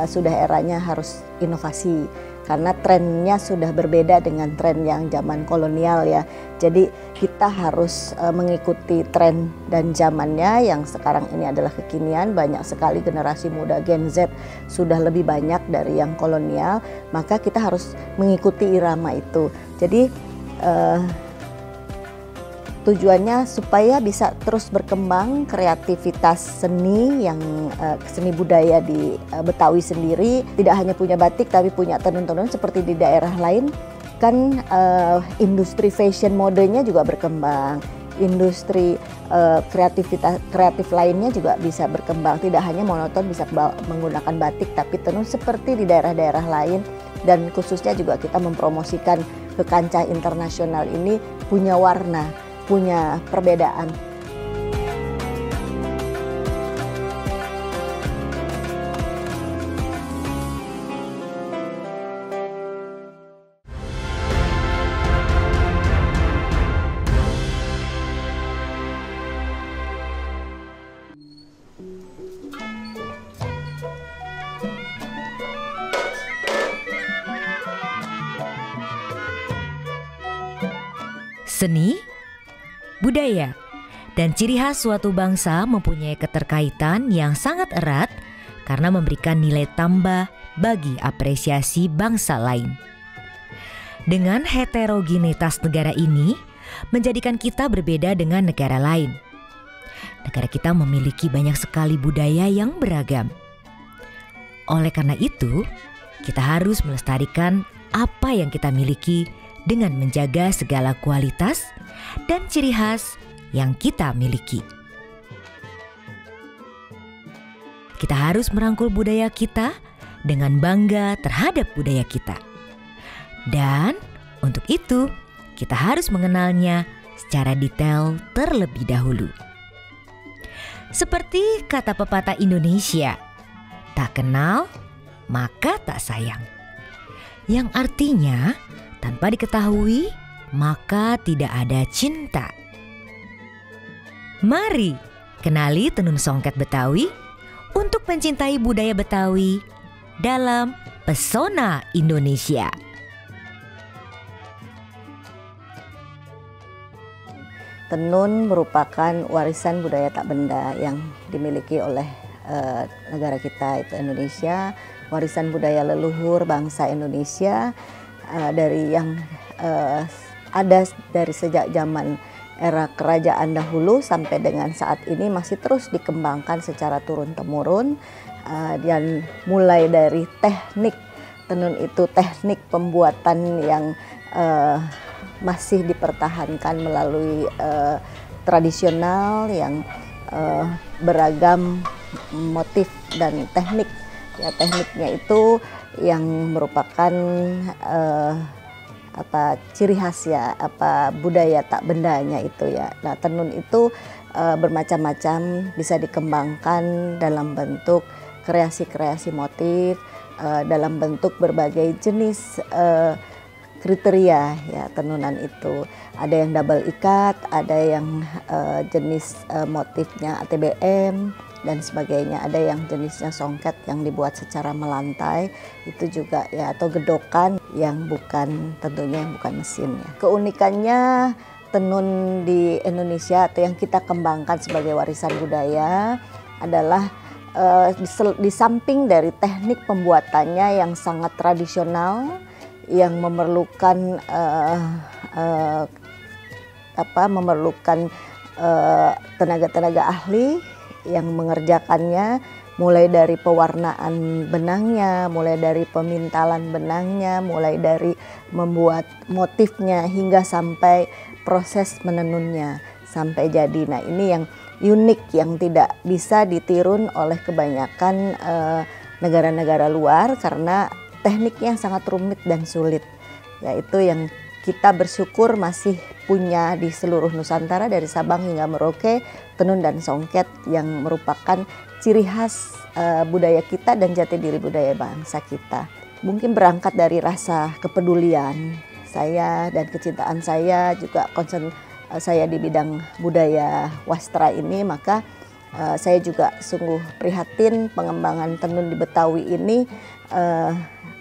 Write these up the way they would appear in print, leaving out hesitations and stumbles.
sudah eranya harus inovasi. Karena trennya sudah berbeda dengan tren yang zaman kolonial ya. Jadi kita harus mengikuti tren dan zamannya yang sekarang ini adalah kekinian. Banyak sekali generasi muda Gen Z sudah lebih banyak dari yang kolonial. Maka kita harus mengikuti irama itu. Jadi tujuannya supaya bisa terus berkembang kreativitas seni yang seni budaya di Betawi sendiri, tidak hanya punya batik tapi punya tenun-tenun seperti di daerah lain. Kan industri fashion modenya juga berkembang, industri kreatif lainnya juga bisa berkembang, tidak hanya monoton bisa menggunakan batik tapi tenun seperti di daerah-daerah lain. Dan khususnya juga kita mempromosikan ke kancah internasional ini punya warna, punya perbedaan. Seni, budaya, dan ciri khas suatu bangsa mempunyai keterkaitan yang sangat erat karena memberikan nilai tambah bagi apresiasi bangsa lain. Dengan heterogenitas negara ini, menjadikan kita berbeda dengan negara lain. Negara kita memiliki banyak sekali budaya yang beragam. Oleh karena itu, kita harus melestarikan apa yang kita miliki dengan menjaga segala kualitas dan ciri khas yang kita miliki. Kita harus merangkul budaya kita dengan bangga terhadap budaya kita. Dan untuk itu, kita harus mengenalnya secara detail terlebih dahulu. Seperti kata pepatah Indonesia, tak kenal maka tak sayang. Yang artinya, tanpa diketahui, maka tidak ada cinta. Mari kenali tenun songket Betawi untuk mencintai budaya Betawi dalam Pesona Indonesia. Tenun merupakan warisan budaya tak benda yang dimiliki oleh negara kita, itu Indonesia. Warisan budaya leluhur bangsa Indonesia dari yang ada dari sejak zaman era kerajaan dahulu sampai dengan saat ini masih terus dikembangkan secara turun-temurun, dan mulai dari teknik tenun itu, teknik pembuatan yang masih dipertahankan melalui tradisional yang beragam motif dan teknik. Ya, tekniknya itu yang merupakan ciri khas ya, budaya tak bendanya itu ya. Nah, tenun itu bermacam-macam, bisa dikembangkan dalam bentuk kreasi-kreasi motif, dalam bentuk berbagai jenis kriteria ya tenunan itu. Ada yang double ikat, ada yang jenis motifnya ATBM dan sebagainya. Ada yang jenisnya songket yang dibuat secara melantai, itu juga ya, atau gedokan yang tentunya bukan mesin ya. Keunikannya tenun di Indonesia atau yang kita kembangkan sebagai warisan budaya adalah di samping dari teknik pembuatannya yang sangat tradisional, yang memerlukan tenaga-tenaga ahli yang mengerjakannya, mulai dari pewarnaan benangnya, mulai dari pemintalan benangnya, mulai dari membuat motifnya hingga sampai proses menenunnya sampai jadi. Nah, ini yang unik yang tidak bisa ditirun oleh kebanyakan negara-negara luar karena tekniknya sangat rumit dan sulit. Yaitu yang kita bersyukur masih punya di seluruh Nusantara dari Sabang hingga Merauke, tenun dan songket yang merupakan ciri khas budaya kita dan jati diri budaya bangsa kita. Mungkin berangkat dari rasa kepedulian saya dan kecintaan saya, juga concern saya di bidang budaya wastra ini, maka Saya juga sungguh prihatin pengembangan tenun di Betawi ini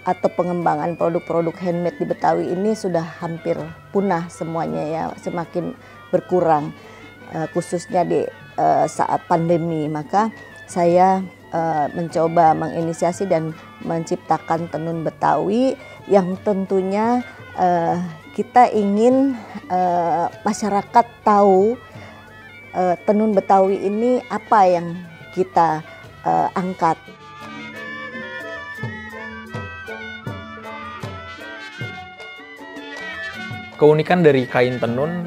atau pengembangan produk-produk handmade di Betawi ini sudah hampir punah semuanya ya, semakin berkurang khususnya di saat pandemi. Maka saya mencoba menginisiasi dan menciptakan tenun Betawi yang tentunya kita ingin masyarakat tahu tenun Betawi ini apa yang kita angkat. Keunikan dari kain tenun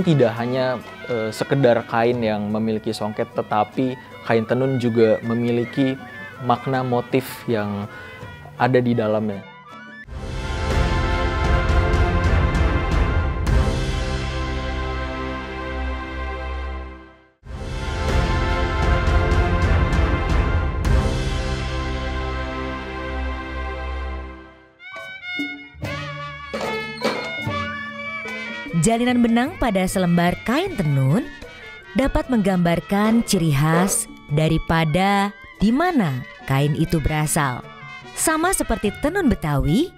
tidak hanya sekedar kain yang memiliki songket, tetapi kain tenun juga memiliki makna motif yang ada di dalamnya. Jalinan benang pada selembar kain tenun dapat menggambarkan ciri khas daripada di mana kain itu berasal. Sama seperti tenun Betawi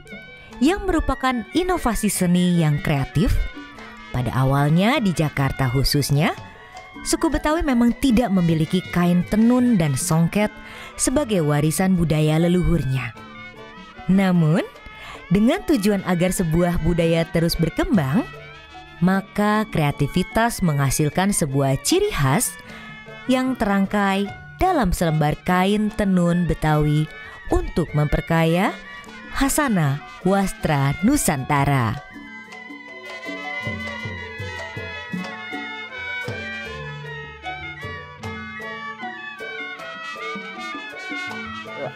yang merupakan inovasi seni yang kreatif. Pada awalnya di Jakarta khususnya, suku Betawi memang tidak memiliki kain tenun dan songket sebagai warisan budaya leluhurnya. Namun, dengan tujuan agar sebuah budaya terus berkembang, maka kreativitas menghasilkan sebuah ciri khas yang terangkai dalam selembar kain tenun Betawi untuk memperkaya khasanah wastra Nusantara.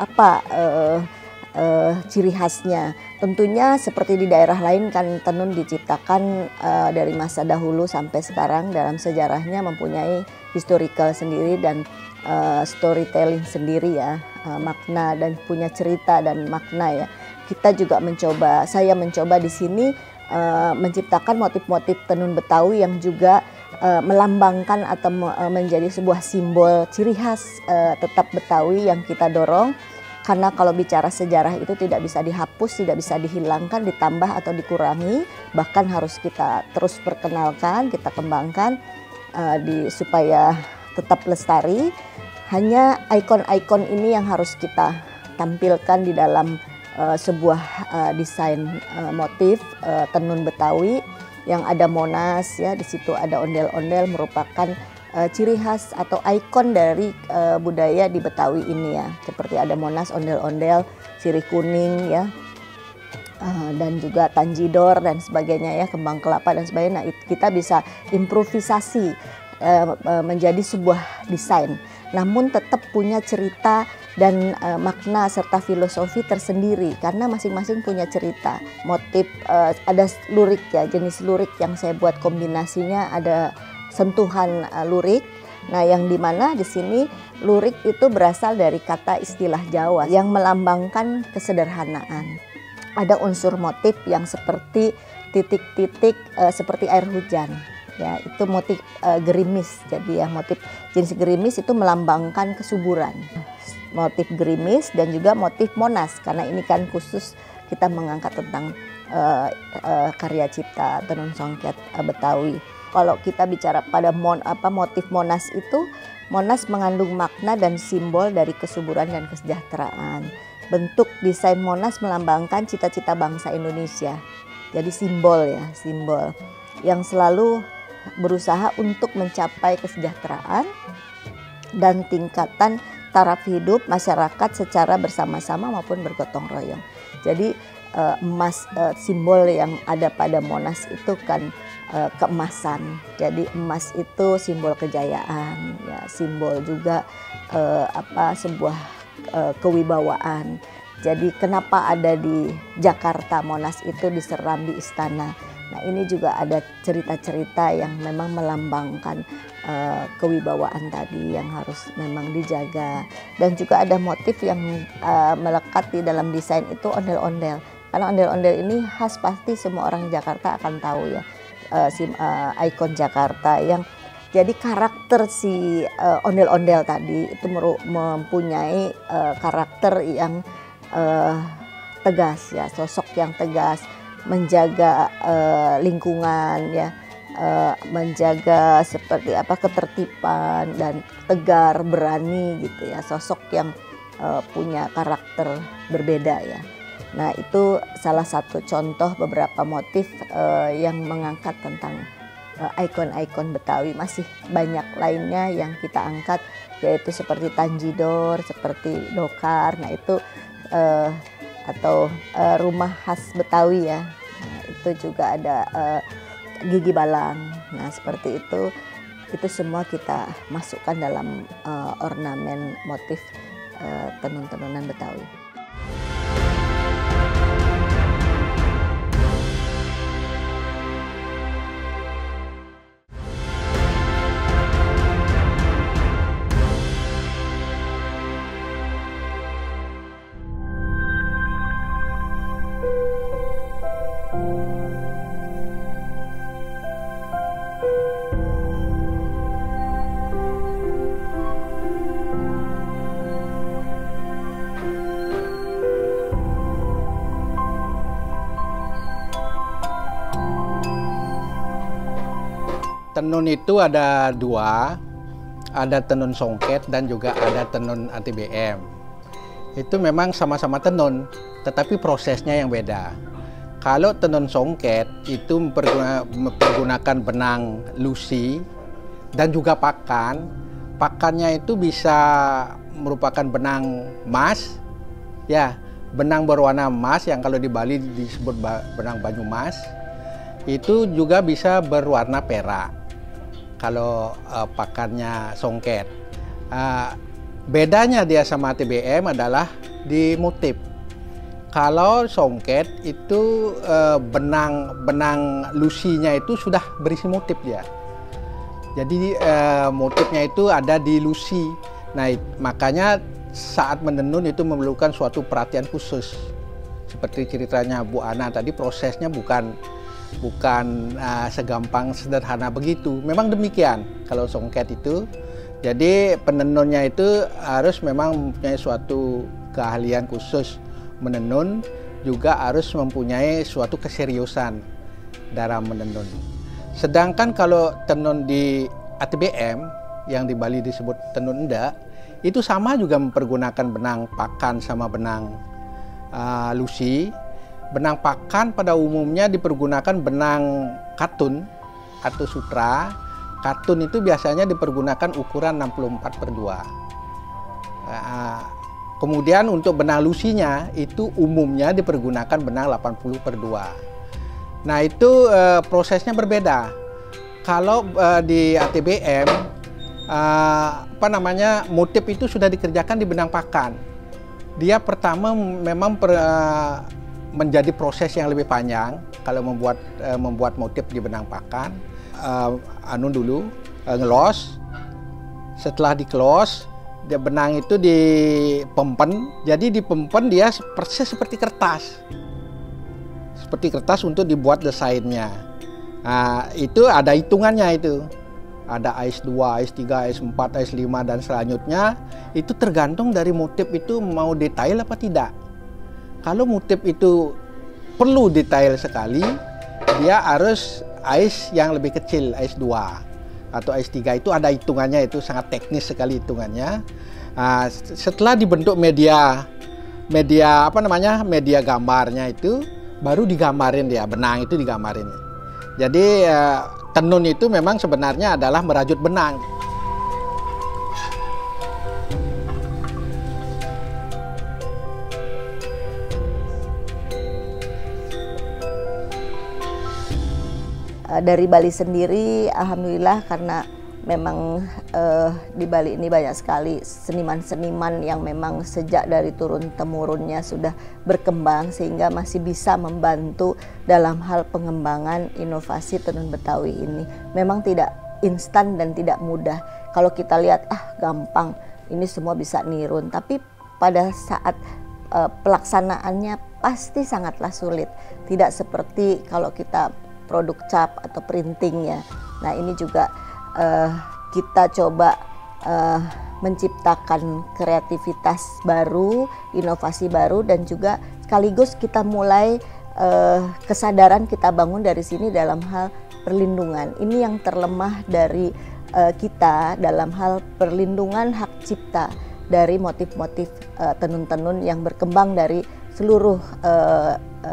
Apa ciri khasnya? Tentunya seperti di daerah lain kan tenun diciptakan dari masa dahulu sampai sekarang, dalam sejarahnya mempunyai historical sendiri dan storytelling sendiri ya, makna dan punya cerita dan makna ya. Kita juga saya mencoba di sini menciptakan motif-motif tenun Betawi yang juga melambangkan atau menjadi sebuah simbol ciri khas tetap Betawi yang kita dorong. Karena kalau bicara sejarah itu tidak bisa dihapus, tidak bisa dihilangkan, ditambah atau dikurangi, bahkan harus kita terus perkenalkan, kita kembangkan supaya tetap lestari. Hanya ikon-ikon ini yang harus kita tampilkan di dalam sebuah desain motif tenun Betawi yang ada Monas ya, di situ ada ondel-ondel merupakan ciri khas atau ikon dari budaya di Betawi ini ya, seperti ada Monas, ondel-ondel, sirih kuning ya, dan juga tanjidor dan sebagainya ya, kembang kelapa dan sebagainya. Nah, kita bisa improvisasi menjadi sebuah desain, namun tetap punya cerita dan makna serta filosofi tersendiri karena masing-masing punya cerita, motif, ada lurik ya, jenis lurik yang saya buat kombinasinya ada sentuhan lurik. Nah, yang dimana di sini lurik itu berasal dari kata istilah Jawa yang melambangkan kesederhanaan. Ada unsur motif yang seperti titik-titik seperti air hujan. Ya, itu motif gerimis. Jadi ya, motif jenis gerimis itu melambangkan kesuburan. Motif gerimis dan juga motif Monas karena ini kan khusus kita mengangkat tentang karya cipta tenun songket Betawi. Kalau kita bicara pada motif Monas itu, Monas mengandung makna dan simbol dari kesuburan dan kesejahteraan. Bentuk desain Monas melambangkan cita-cita bangsa Indonesia. Jadi simbol ya, simbol yang selalu berusaha untuk mencapai kesejahteraan dan tingkatan taraf hidup masyarakat secara bersama-sama maupun bergotong royong. Jadi emas, simbol yang ada pada Monas itu kan keemasan. Jadi emas itu simbol kejayaan, ya, simbol juga sebuah kewibawaan. Jadi kenapa ada di Jakarta Monas itu diseram di istana. Nah, ini juga ada cerita-cerita yang memang melambangkan kewibawaan tadi yang harus memang dijaga. Dan juga ada motif yang melekat di dalam desain itu ondel-ondel. Karena ondel-ondel ini khas, pasti semua orang Jakarta akan tahu ya. Ikon Jakarta yang Jadi karakter si ondel-ondel tadi itu mempunyai karakter yang tegas ya, sosok yang tegas, menjaga lingkungan ya, menjaga seperti apa ketertiban dan tegar, berani gitu ya, sosok yang punya karakter berbeda ya. Nah itu salah satu contoh beberapa motif yang mengangkat tentang ikon-ikon Betawi. Masih banyak lainnya yang kita angkat, yaitu seperti Tanjidor, seperti Dokar. Nah itu atau rumah khas Betawi ya. Nah, itu juga ada Gigi Balang. Nah seperti itu semua kita masukkan dalam ornamen motif tenun-tenunan Betawi. Tenun itu ada dua, ada tenun songket dan juga ada tenun ATBM. Itu memang sama-sama tenun, tetapi prosesnya yang beda. Kalau tenun songket itu mempergunakan benang lusi dan juga pakan. Pakannya itu bisa merupakan benang emas, ya, benang berwarna emas yang kalau di Bali disebut benang Banyumas. Itu juga bisa berwarna perak kalau pakannya songket. Bedanya dia sama ATBM adalah di motif. Kalau songket itu benang lusinya itu sudah berisi motif dia. Jadi motifnya itu ada di lusi. Nah makanya saat menenun itu memerlukan suatu perhatian khusus. Seperti ceritanya Bu Ana tadi, prosesnya bukan segampang sederhana begitu. Memang demikian kalau songket itu. Jadi penenunnya itu harus memang mempunyai suatu keahlian khusus menenun, juga harus mempunyai suatu keseriusan dalam menenun. Sedangkan kalau tenun di ATBM yang di Bali disebut tenun endak, itu sama juga mempergunakan benang pakan sama benang lusi. Benang pakan pada umumnya dipergunakan benang katun atau sutra. Katun itu biasanya dipergunakan ukuran 64/2. Kemudian untuk benang lusinya itu umumnya dipergunakan benang 80/2. Nah itu prosesnya berbeda. Kalau di ATBM motif itu sudah dikerjakan di benang pakan. Dia pertama memang menjadi proses yang lebih panjang kalau membuat motif di benang pakan. Ngelos. Setelah dikelos, benang itu dipempen. Jadi dipempen dia persis seperti kertas. Seperti kertas untuk dibuat desainnya. Nah, itu ada hitungannya itu. Ada AS2, AS3, AS4, AS5 dan selanjutnya. Itu tergantung dari motif itu mau detail apa tidak. Kalau motif itu perlu detail sekali, dia harus AS yang lebih kecil, AS2 atau AS3. Itu ada hitungannya, itu sangat teknis sekali hitungannya. Nah, setelah dibentuk media gambarnya itu baru digambarin dia, benang itu digambarin. Jadi tenun itu memang sebenarnya adalah merajut benang. Dari Bali sendiri, alhamdulillah karena memang di Bali ini banyak sekali seniman-seniman yang memang sejak dari turun-temurunnya sudah berkembang sehingga masih bisa membantu dalam hal pengembangan inovasi tenun Betawi ini. Memang tidak instan dan tidak mudah. Kalau kita lihat gampang, ini semua bisa nirun, tapi pada saat pelaksanaannya pasti sangatlah sulit. Tidak seperti kalau kita produk cap atau printing ya. Nah ini juga kita coba menciptakan kreativitas baru, inovasi baru, dan juga sekaligus kita mulai kesadaran kita bangun dari sini dalam hal perlindungan. Ini yang terlemah dari kita dalam hal perlindungan hak cipta dari motif-motif tenun-tenun yang berkembang dari seluruh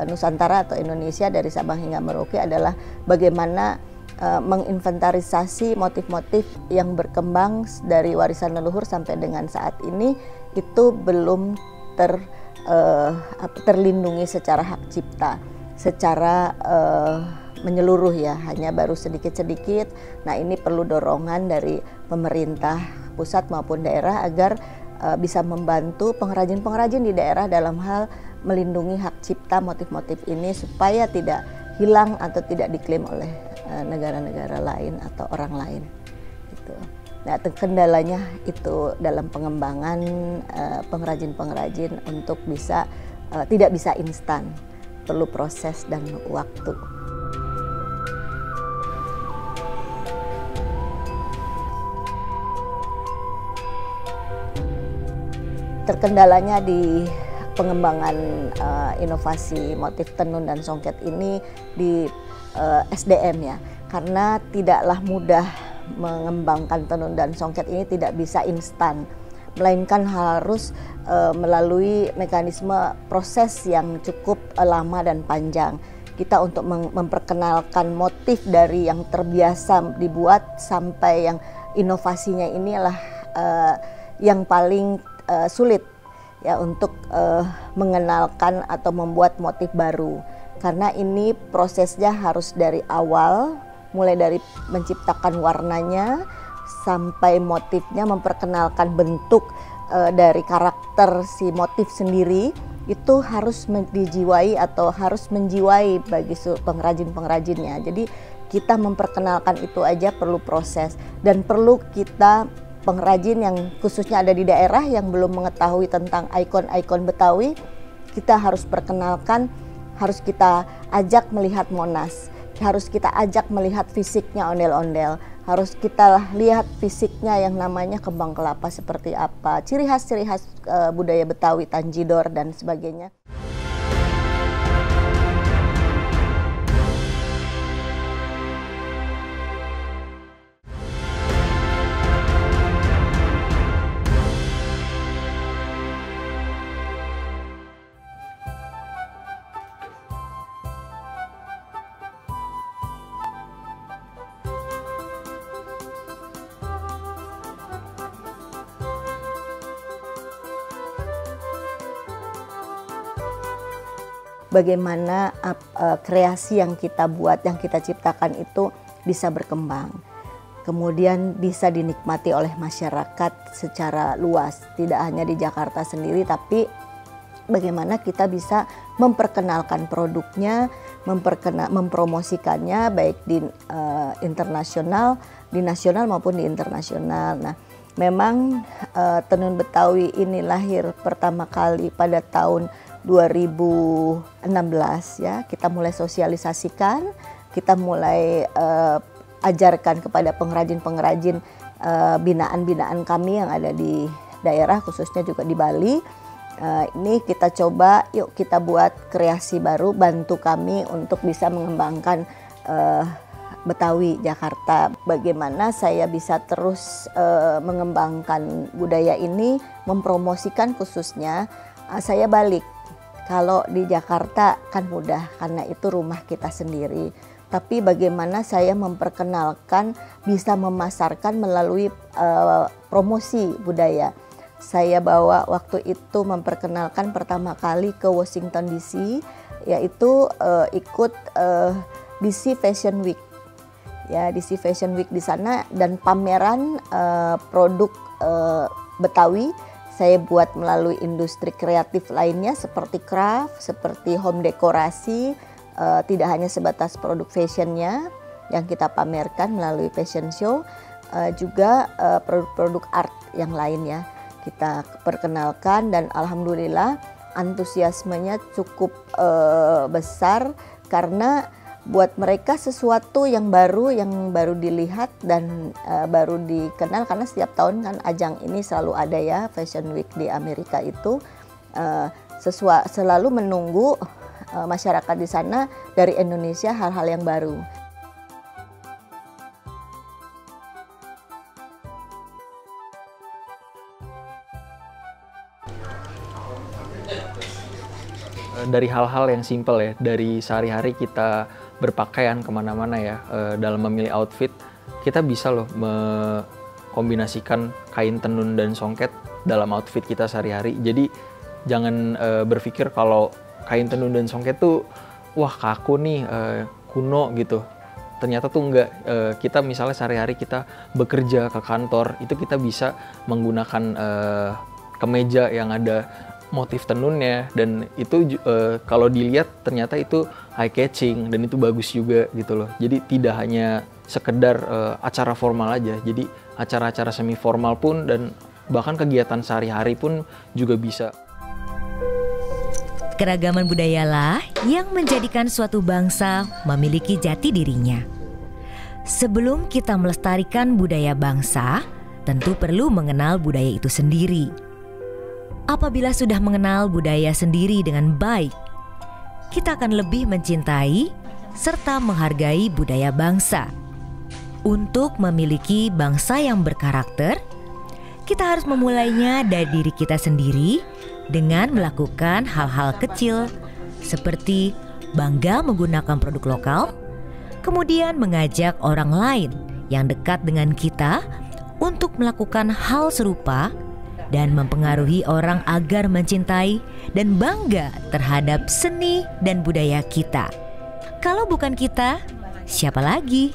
Nusantara atau Indonesia dari Sabang hingga Merauke, adalah bagaimana menginventarisasi motif-motif yang berkembang dari warisan leluhur sampai dengan saat ini itu belum terlindungi secara hak cipta, secara menyeluruh ya, hanya baru sedikit-sedikit. Nah, ini perlu dorongan dari pemerintah pusat maupun daerah agar bisa membantu pengrajin-pengrajin di daerah dalam hal melindungi hak cipta motif-motif ini supaya tidak hilang atau tidak diklaim oleh negara-negara lain atau orang lain gitu. Nah, kendalanya itu dalam pengembangan pengrajin-pengrajin untuk bisa tidak bisa instan, perlu proses dan waktu. Terkendalanya di pengembangan inovasi motif tenun dan songket ini di SDM ya, karena tidaklah mudah mengembangkan tenun dan songket ini, tidak bisa instan, melainkan harus melalui mekanisme proses yang cukup lama dan panjang. Kita untuk memperkenalkan motif dari yang terbiasa dibuat sampai yang inovasinya inilah yang paling sulit ya untuk mengenalkan atau membuat motif baru, karena ini prosesnya harus dari awal, mulai dari menciptakan warnanya sampai motifnya, memperkenalkan bentuk dari karakter si motif sendiri, itu harus dijiwai atau harus menjiwai bagi pengrajin-pengrajinnya. Jadi kita memperkenalkan itu aja perlu proses, dan perlu kita pengrajin yang khususnya ada di daerah yang belum mengetahui tentang ikon-ikon Betawi, kita harus perkenalkan, harus kita ajak melihat Monas, harus kita ajak melihat fisiknya ondel-ondel, harus kita lihat fisiknya yang namanya kembang kelapa seperti apa, ciri khas budaya Betawi, tanjidor dan sebagainya. Bagaimana kreasi yang kita buat, yang kita ciptakan itu bisa berkembang, kemudian bisa dinikmati oleh masyarakat secara luas, tidak hanya di Jakarta sendiri, tapi bagaimana kita bisa memperkenalkan produknya, mempromosikannya baik di internasional, di nasional maupun di internasional. Nah, memang tenun Betawi ini lahir pertama kali pada tahun 2016 ya, kita mulai sosialisasikan, kita mulai ajarkan kepada pengrajin-pengrajin binaan-binaan kami yang ada di daerah, khususnya juga di Bali. Ini kita coba, yuk kita buat kreasi baru, bantu kami untuk bisa mengembangkan Betawi Jakarta. Bagaimana saya bisa terus mengembangkan budaya ini, mempromosikan khususnya, saya balik. Kalau di Jakarta kan mudah karena itu rumah kita sendiri. Tapi bagaimana saya memperkenalkan, bisa memasarkan melalui promosi budaya. Saya bawa waktu itu memperkenalkan pertama kali ke Washington DC, yaitu ikut DC Fashion Week. Ya, DC Fashion Week di sana, dan pameran produk Betawi saya buat melalui industri kreatif lainnya seperti craft, seperti home dekorasi, tidak hanya sebatas produk fashionnya yang kita pamerkan melalui fashion show, juga produk-produk art yang lainnya kita perkenalkan, dan alhamdulillah antusiasmenya cukup besar karena buat mereka sesuatu yang baru dilihat dan baru dikenal, karena setiap tahun kan ajang ini selalu ada ya, Fashion Week di Amerika itu selalu menunggu masyarakat di sana dari Indonesia hal-hal yang baru. Dari hal-hal yang simpel ya, dari sehari-hari kita berpakaian kemana-mana ya, dalam memilih outfit, kita bisa loh mengkombinasikan kain tenun dan songket dalam outfit kita sehari-hari. Jadi jangan berpikir kalau kain tenun dan songket tuh, wah kaku nih, kuno gitu. Ternyata tuh enggak. Kita misalnya sehari-hari kita bekerja ke kantor, itu kita bisa menggunakan kemeja yang ada motif tenunnya, dan itu kalau dilihat ternyata itu eye catching dan itu bagus juga gitu loh. Jadi tidak hanya sekedar acara formal aja, jadi acara-acara semi formal pun dan bahkan kegiatan sehari-hari pun juga bisa. Keragaman budayalah yang menjadikan suatu bangsa memiliki jati dirinya. Sebelum kita melestarikan budaya bangsa, tentu perlu mengenal budaya itu sendiri. Apabila sudah mengenal budaya sendiri dengan baik, kita akan lebih mencintai serta menghargai budaya bangsa. Untuk memiliki bangsa yang berkarakter, kita harus memulainya dari diri kita sendiri dengan melakukan hal-hal kecil seperti bangga menggunakan produk lokal, kemudian mengajak orang lain yang dekat dengan kita untuk melakukan hal serupa, dan mempengaruhi orang agar mencintai dan bangga terhadap seni dan budaya kita. Kalau bukan kita, siapa lagi?